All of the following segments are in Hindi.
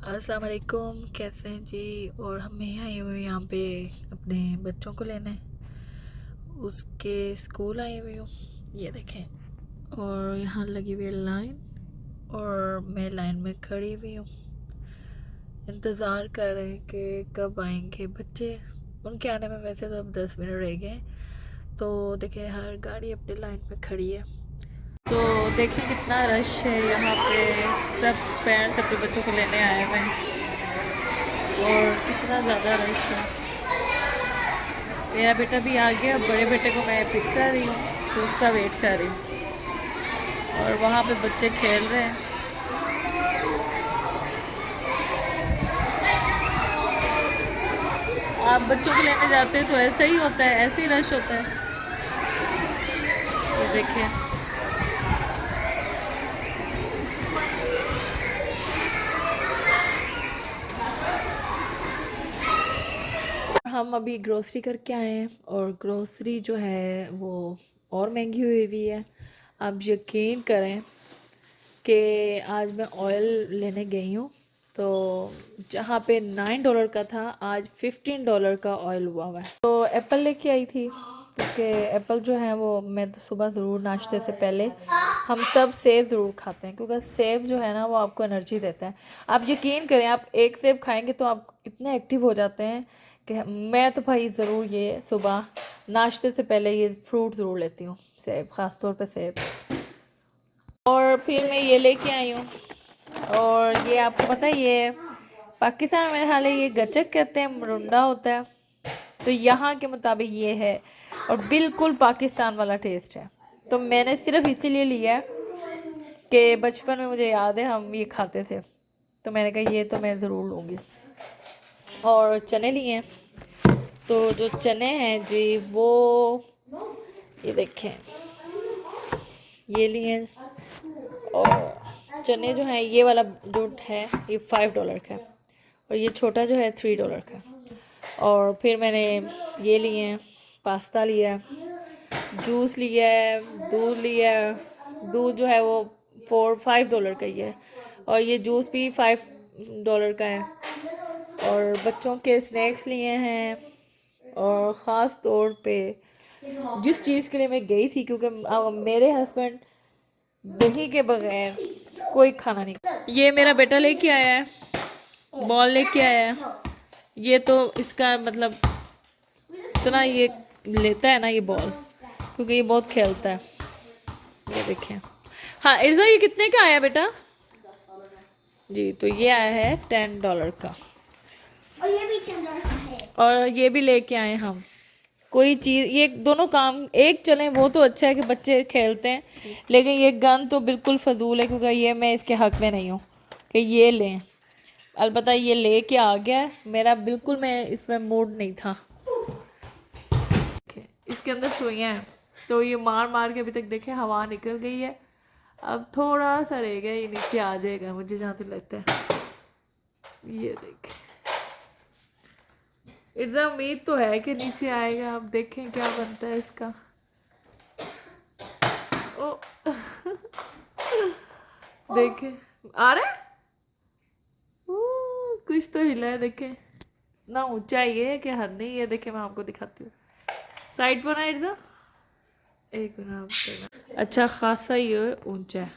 अस्सलाम वालेकुम, कैसे हैं जी। और हम मैं आई हुई हूँ यहाँ पे अपने बच्चों को लेने, उसके स्कूल आई हुई हूँ। ये देखें, और यहाँ लगी हुई है लाइन और मैं लाइन में खड़ी हुई हूँ, इंतज़ार कर रहे हैं कि कब आएंगे बच्चे। उनके आने में वैसे तो अब 10 मिनट रह गए। तो देखें, हर गाड़ी अपनी लाइन में खड़ी है। तो देखें कितना रश है यहाँ पे, सब पेरेंट्स अपने बच्चों को लेने आए हुए हैं और कितना ज़्यादा रश है। मेरा बेटा भी आ गया, बड़े बेटे को मैं पिक कर रही हूँ तो उसका वेट कर रही हूँ। और वहाँ पे बच्चे खेल रहे हैं। आप बच्चों को लेने जाते हैं तो ऐसा ही होता है, ऐसे ही रश होता है। ये देखिए, हम अभी ग्रोसरी करके आए हैं और ग्रोसरी जो है वो और महंगी हुई हुई है। आप यकीन करें कि आज मैं ऑयल लेने गई हूँ तो जहाँ पे $9 का था, आज $15 का ऑयल हुआ है। तो एप्पल लेके आई थी, क्योंकि एप्पल जो है वो मैं तो सुबह ज़रूर नाश्ते से पहले हम सब सेब ज़रूर खाते हैं, क्योंकि सेब जो है ना वो आपको एनर्जी देता है। आप यकीन करें, आप एक सेब खाएंगे तो आप इतने एक्टिव हो जाते हैं कि मैं तो भाई ज़रूर ये सुबह नाश्ते से पहले ये फ्रूट ज़रूर लेती हूँ, सेब, ख़ास तौर पे सेब। और फिर मैं ये लेके आई हूँ, और ये आपको पता है ये पाकिस्तान में हाल ये गचक कहते हैं, मरुंडा होता है। तो यहाँ के मुताबिक ये है और बिल्कुल पाकिस्तान वाला टेस्ट है। तो मैंने सिर्फ इसीलिए लिया कि बचपन में मुझे याद है हम ये खाते थे, तो मैंने कहा ये तो मैं ज़रूर लूँगी। और चने लिए हैं, तो जो चने हैं जी वो ये देखें, ये लिए हैं। और चने जो हैं, ये वाला जो है ये $5 का है और ये छोटा जो है $3 का है। और फिर मैंने ये लिए हैं, पास्ता लिया है, जूस लिया है, दूध लिया है। दूध जो है वो $5 का ही है, और ये जूस भी $5 का है। और बच्चों के स्नैक्स लिए हैं। और ख़ास तौर पे जिस चीज़ के लिए मैं गई थी, क्योंकि मेरे हस्बैंड दही के बगैर कोई खाना नहीं। ये मेरा बेटा लेके आया है, बॉल लेके आया है। ये तो इसका मतलब इतना ये लेता है ना ये बॉल, क्योंकि ये बहुत खेलता है। ये देखें। हाँ इर्जा, ये कितने का आया बेटा? जी, तो ये आया है $10 का। और ये भी $10 का है। और ये भी लेके आए हम। कोई चीज़, ये दोनों काम एक चलें वो तो अच्छा है कि बच्चे खेलते हैं, लेकिन ये गन तो बिल्कुल फजूल है, क्योंकि ये मैं इसके हक में नहीं हूँ कि ये लें। अलबत्ता ये लेके आ गया है, मेरा बिल्कुल मैं इसमें मूड नहीं था। इसके अंदर सुइयाँ हैं, तो ये मार मार के अभी तक देखे हवा निकल गई है। अब थोड़ा सा रह गया, ये नीचे आ जाएगा मुझे जहाँ तक लगता है। ये देखें, इतना उम्मीद तो है कि नीचे आएगा। अब देखें क्या बनता है इसका। ओ देखें, आ रहा है। कुछ तो हिला है, देखें। ना ऊंचा ये है कि हद नहीं। ये देखें, मैं आपको दिखाती हूँ, साइड पर ना इधर, एक मिनट। अच्छा खासा ये ऊंचा है,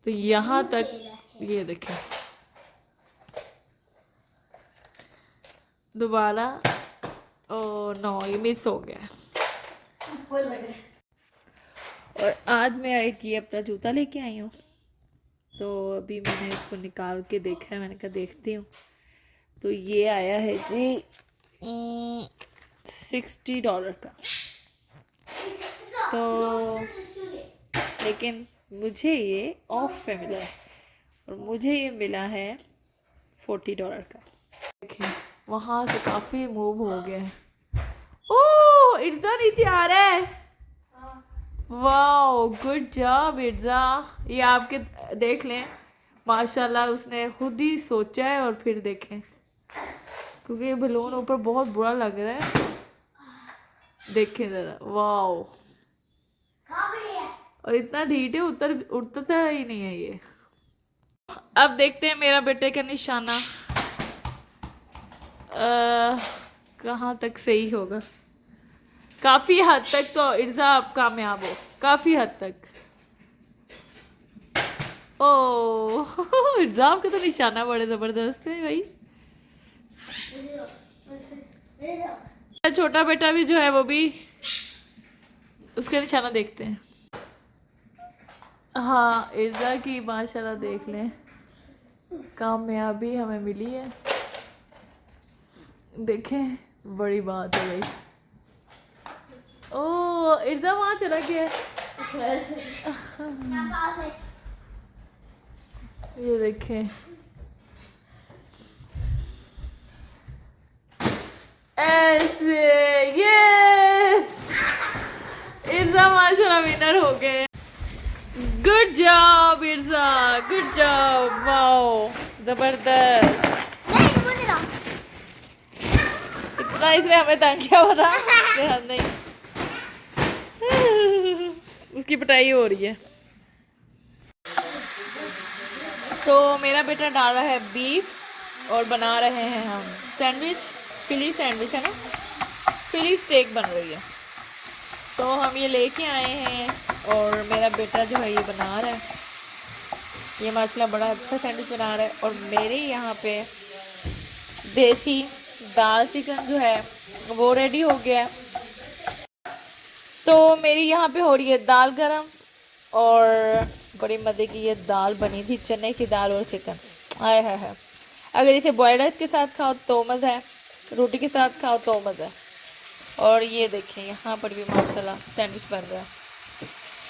तो यहाँ तक ये देखें। दोबारा, ओ नो, ये मिस हो गया। और आज मैं एक ये अपना जूता लेके आई हूँ, तो अभी मैंने इसको निकाल के देखा है, मैंने कहा देखती हूँ। तो ये आया है जी $60 का। तो लेकिन मुझे ये ऑफ पे मिला है, और मुझे ये मिला है $40 का। देखें, वहाँ से काफ़ी मूव हो गया है। ओह, इर्जा नीचे आ रहा है। Wow, good job Irza. ये आपके देख लें, माशाल्लाह उसने खुद ही सोचा है। और फिर देखें, क्योंकि ये बलून ऊपर बहुत बुरा लग रहा है। देखें ज़रा, वाओ। और इतना ढीठ है, उड़ता ही नहीं है ये। अब देखते हैं मेरा बेटे का निशाना कहाँ तक सही होगा। काफ़ी हद तक तो इर्जा आप कामयाब हो, काफ़ी हद तक। ओ इर्जा आपका तो निशाना बड़े ज़बरदस्त है भाई। मेरा छोटा बेटा भी जो है वो भी उसका निशाना देखते हैं। हाँ इर्जा की माशाल्लाह देख लें, कामयाबी हमें मिली है। देखें बड़ी बात है भाई। ओ इर्जा वहाँ चला गया। ये देखें ऐसे, यस इर्जा माशाल्लाह विनर हो गए। Good job Irza, good job, wow जबरदस्त। इतना इसने हमें तंग किया पता कि हम नहीं उसकी पिटाई हो रही है। तो मेरा बेटा डाल रहा है बीफ और बना रहे हैं हम सैंडविच, फिली सैंडविच है ना, फिली स्टेक बन रही है। तो हम ये लेके आए हैं और मेरा बेटा जो है ये बना रहा है। ये माशाल्लाह बड़ा अच्छा सैंडविच बना रहा है। और मेरे यहाँ पे देसी दाल चिकन जो है वो रेडी हो गया है। तो मेरी यहाँ पे हो रही है दाल गरम और बड़ी मज़े की ये दाल बनी थी, चने की दाल और चिकन। आए है अगर इसे बॉयल्ड राइस के साथ खाओ तो मज़ा है, रोटी के साथ खाओ तो मज़ा है। और ये देखें यहाँ पर भी माशाल्लाह सैंडविच बन रहा है।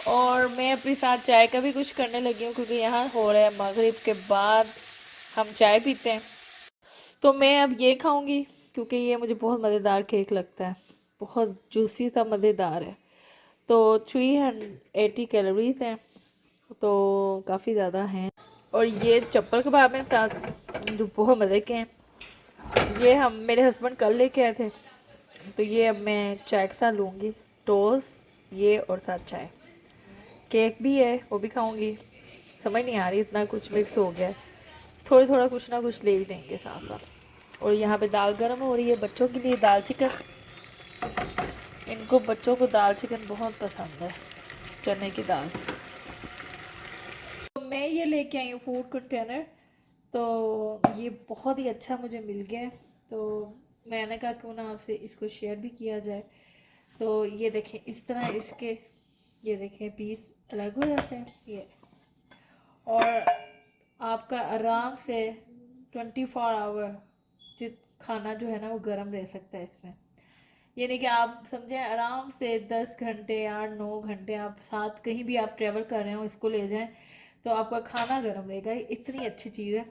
और मैं अपने साथ चाय का भी कुछ करने लगी हूँ क्योंकि यहाँ हो रहा है मगरिब के बाद हम चाय पीते हैं। तो मैं अब ये खाऊंगी क्योंकि ये मुझे बहुत मज़ेदार केक लगता है, बहुत जूसी सा मज़ेदार है। तो 380 कैलोरीज हैं, तो काफ़ी ज़्यादा हैं। और ये चप्पल कबाब हैं साथ जो बहुत मज़े के हैं। ये हम मेरे हस्बैंड कल लेके आए थे, तो ये अब मैं चाय के साथ लूँगी, टोस्ट ये और साथ चाय। केक भी है वो भी खाऊँगी, समझ नहीं आ रही इतना कुछ मिक्स हो गया है, थोड़ा थोड़ा कुछ ना कुछ ले ही देंगे साथ साथ। और यहाँ पे दाल गर्म हो रही है बच्चों के लिए, दाल चिकन। इनको बच्चों को दाल चिकन बहुत पसंद है, चने की दाल। तो मैं ये लेके आई हूँ फूड कंटेनर, तो ये बहुत ही अच्छा मुझे मिल गया है। तो मैंने कहा क्यों ना आपसे इसको शेयर भी किया जाए। तो ये देखें इस तरह इसके, ये देखें पीस अलग हो जाते हैं ये। और आपका आराम से 24 आवर जित खाना जो है ना वो गर्म रह सकता है इसमें। ये नहीं कि आप समझें आराम से 10 घंटे 8 9 घंटे आप साथ कहीं भी आप ट्रैवल कर रहे हो इसको ले जाएं तो आपका खाना गर्म रहेगा। ये इतनी अच्छी चीज़ है।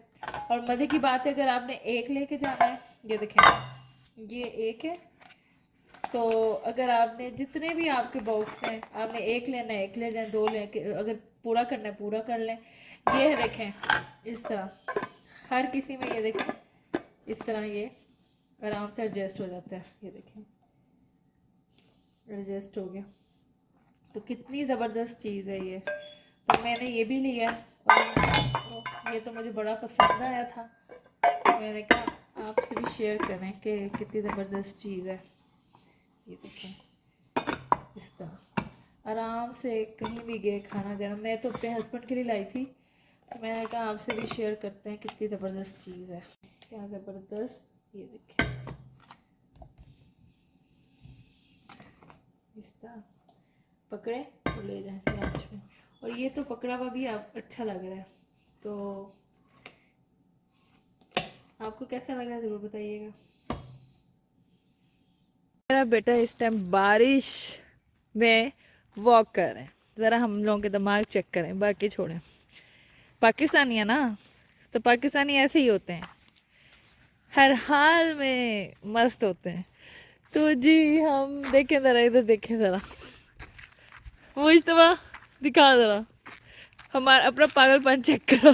और मज़े की बात है अगर आपने एक लेके जाना है, ये देखें ये एक है, तो अगर आपने जितने भी आपके बॉक्स हैं आपने एक लेना है एक ले जाएं, दो ले अगर पूरा करना है पूरा कर लें। ये है देखें इस तरह हर किसी में, ये देखें इस तरह ये आराम से एडजस्ट हो जाता है। ये देखें एडजस्ट हो गया, तो कितनी ज़बरदस्त चीज़ है ये। तो मैंने ये भी लिया और ये तो मुझे बड़ा पसंद आया था, तो मैंने कहा आपसे भी शेयर करें कि कितनी ज़बरदस्त चीज़ है। ये देखें इस तरह आराम से कहीं भी गए खाना गर्म। मैं तो अपने हस्बैंड के लिए लाई थी, तो मैंने कहा आपसे भी शेयर करते हैं कितनी ज़बरदस्त चीज़ है, क्या ज़बरदस्त। ये देखें इस तरह पकड़े तो ले जाएं लंच में। और ये तो पकड़ा हुआ भी आप अच्छा लग रहा है, तो आपको कैसा लगा ज़रूर बताइएगा। मेरा बेटा इस टाइम बारिश में वॉक कर रहे हैं, ज़रा हम लोगों के दिमाग चेक करें, बाकी छोड़ें। पाकिस्तानी है ना, तो पाकिस्तानी ऐसे ही होते हैं, हर हाल में मस्त होते हैं। तो जी हम देखें ज़रा, इधर देखें ज़रा, मुझतबा दिखा ज़रा हमारा अपना पागलपन चेक करो।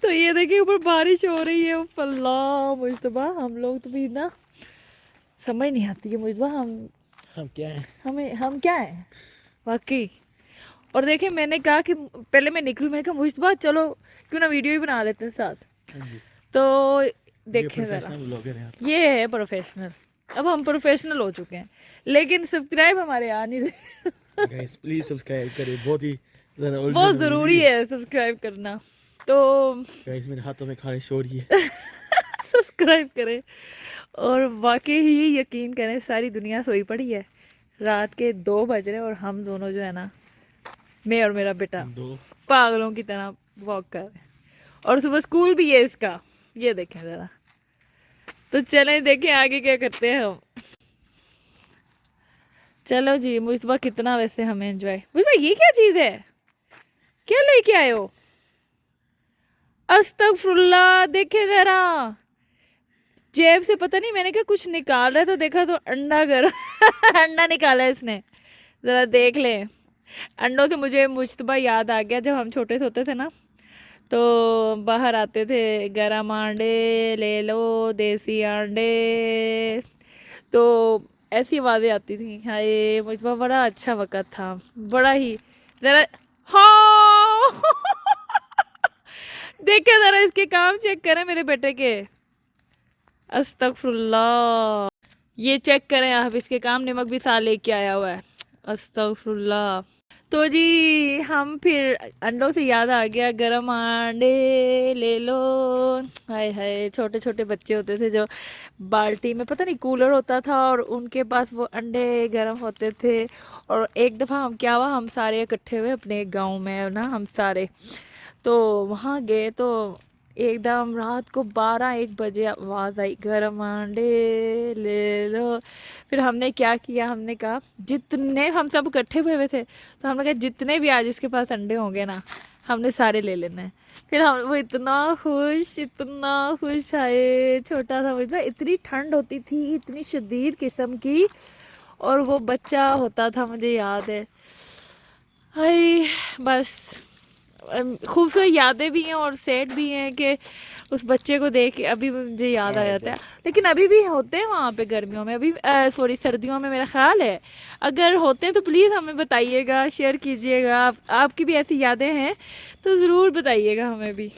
तो ये देखिए ऊपर बारिश हो रही है, अल्लाह मुझतबा हम लोग तो भी ना समझ नहीं आती है मुझतबा हम क्या हैं, हम क्या हैं वाकई। और देखे मैंने कहा कि पहले मैं निकलूँ, मैंने कहा मुझे चलो क्यों ना वीडियो ही बना लेते हैं साथ। हाँ जी, तो ये देखें ज़रा, प्रोफेशनल ब्लॉगर हैं आप। ये है प्रोफेशनल। अब हम प्रोफेशनल हो चुके हैं, लेकिन सब्सक्राइब हमारे आ नहीं रहे। गाइस प्लीज सब्सक्राइब करें, बहुत ही ज़्यादा बहुत उलझन हुई ज़रूरी हुई है सब्सक्राइब करना, तो गाइस मेरे हाथों में खाने शोर ही है। सब्सक्राइब करें। और वाकई ही यकीन करें, सारी दुनिया सोई पड़ी है, रात के 2 बज रहे और हम दोनों जो है ना, मैं और मेरा बेटा दो पागलों की तरह वॉक कर रहे हैं। और सुबह स्कूल भी है इसका, ये देखें ज़रा। तो चलें देखें आगे क्या करते हैं हम। चलो जी, मुझे कितना वैसे हमें एंजॉय। मुझे ये क्या चीज़ है, क्या लेके आए हो? अस्तगफुरुल्लाह, देखे ज़रा, जेब से पता नहीं, मैंने कहा कुछ निकाल रहा है तो देखा तो अंडा घर अंडा निकाला है इसने। ज़रा देख ले। अंडों से मुझे मुश्तबा याद आ गया, जब हम छोटे से होते थे ना, तो बाहर आते थे गरम अंडे ले लो, देसी अंडे, तो ऐसी आवाज़ें आती थी। हाय मुझे बड़ा अच्छा वक़्त था, बड़ा ही। ज़रा हाँ देखा ज़रा, इसके काम चेक करें मेरे बेटे के। अस्तगफुरुल्लाह, ये चेक करें आप, इसके काम नमक भी साथ लेके आया हुआ है। अस्तगफुरुल्लाह। तो जी हम फिर, अंडों से याद आ गया, गरम अंडे ले लो। हाय हाय, छोटे छोटे बच्चे होते थे जो बाल्टी में, पता नहीं कूलर होता था और उनके पास वो अंडे गरम होते थे। और एक दफ़ा हम क्या हुआ, हम सारे इकट्ठे हुए अपने गांव में ना, हम सारे तो वहाँ गए, तो एकदम रात को 12-1 बजे आवाज़ आई, गरम अंडे ले लो। फिर हमने क्या किया, हमने कहा जितने, हम सब इकट्ठे हुए थे, तो हमने कहा जितने भी आज इसके पास अंडे होंगे ना, हमने सारे ले लेना है। फिर हम, वो इतना खुश आए, छोटा सा बच्चा, इतनी ठंड होती थी, इतनी शदीद किस्म की, और वो बच्चा होता था, मुझे याद है। हाय बस, खूबसूरत यादें भी हैं और सैड भी हैं कि उस बच्चे को देख के अभी भी मुझे याद आ जाता है। लेकिन अभी भी होते हैं वहाँ पे गर्मियों में, अभी सॉरी सर्दियों में मेरा ख्याल है। अगर होते हैं तो प्लीज़ हमें बताइएगा, शेयर कीजिएगा। आपकी भी ऐसी यादें हैं तो ज़रूर बताइएगा हमें भी।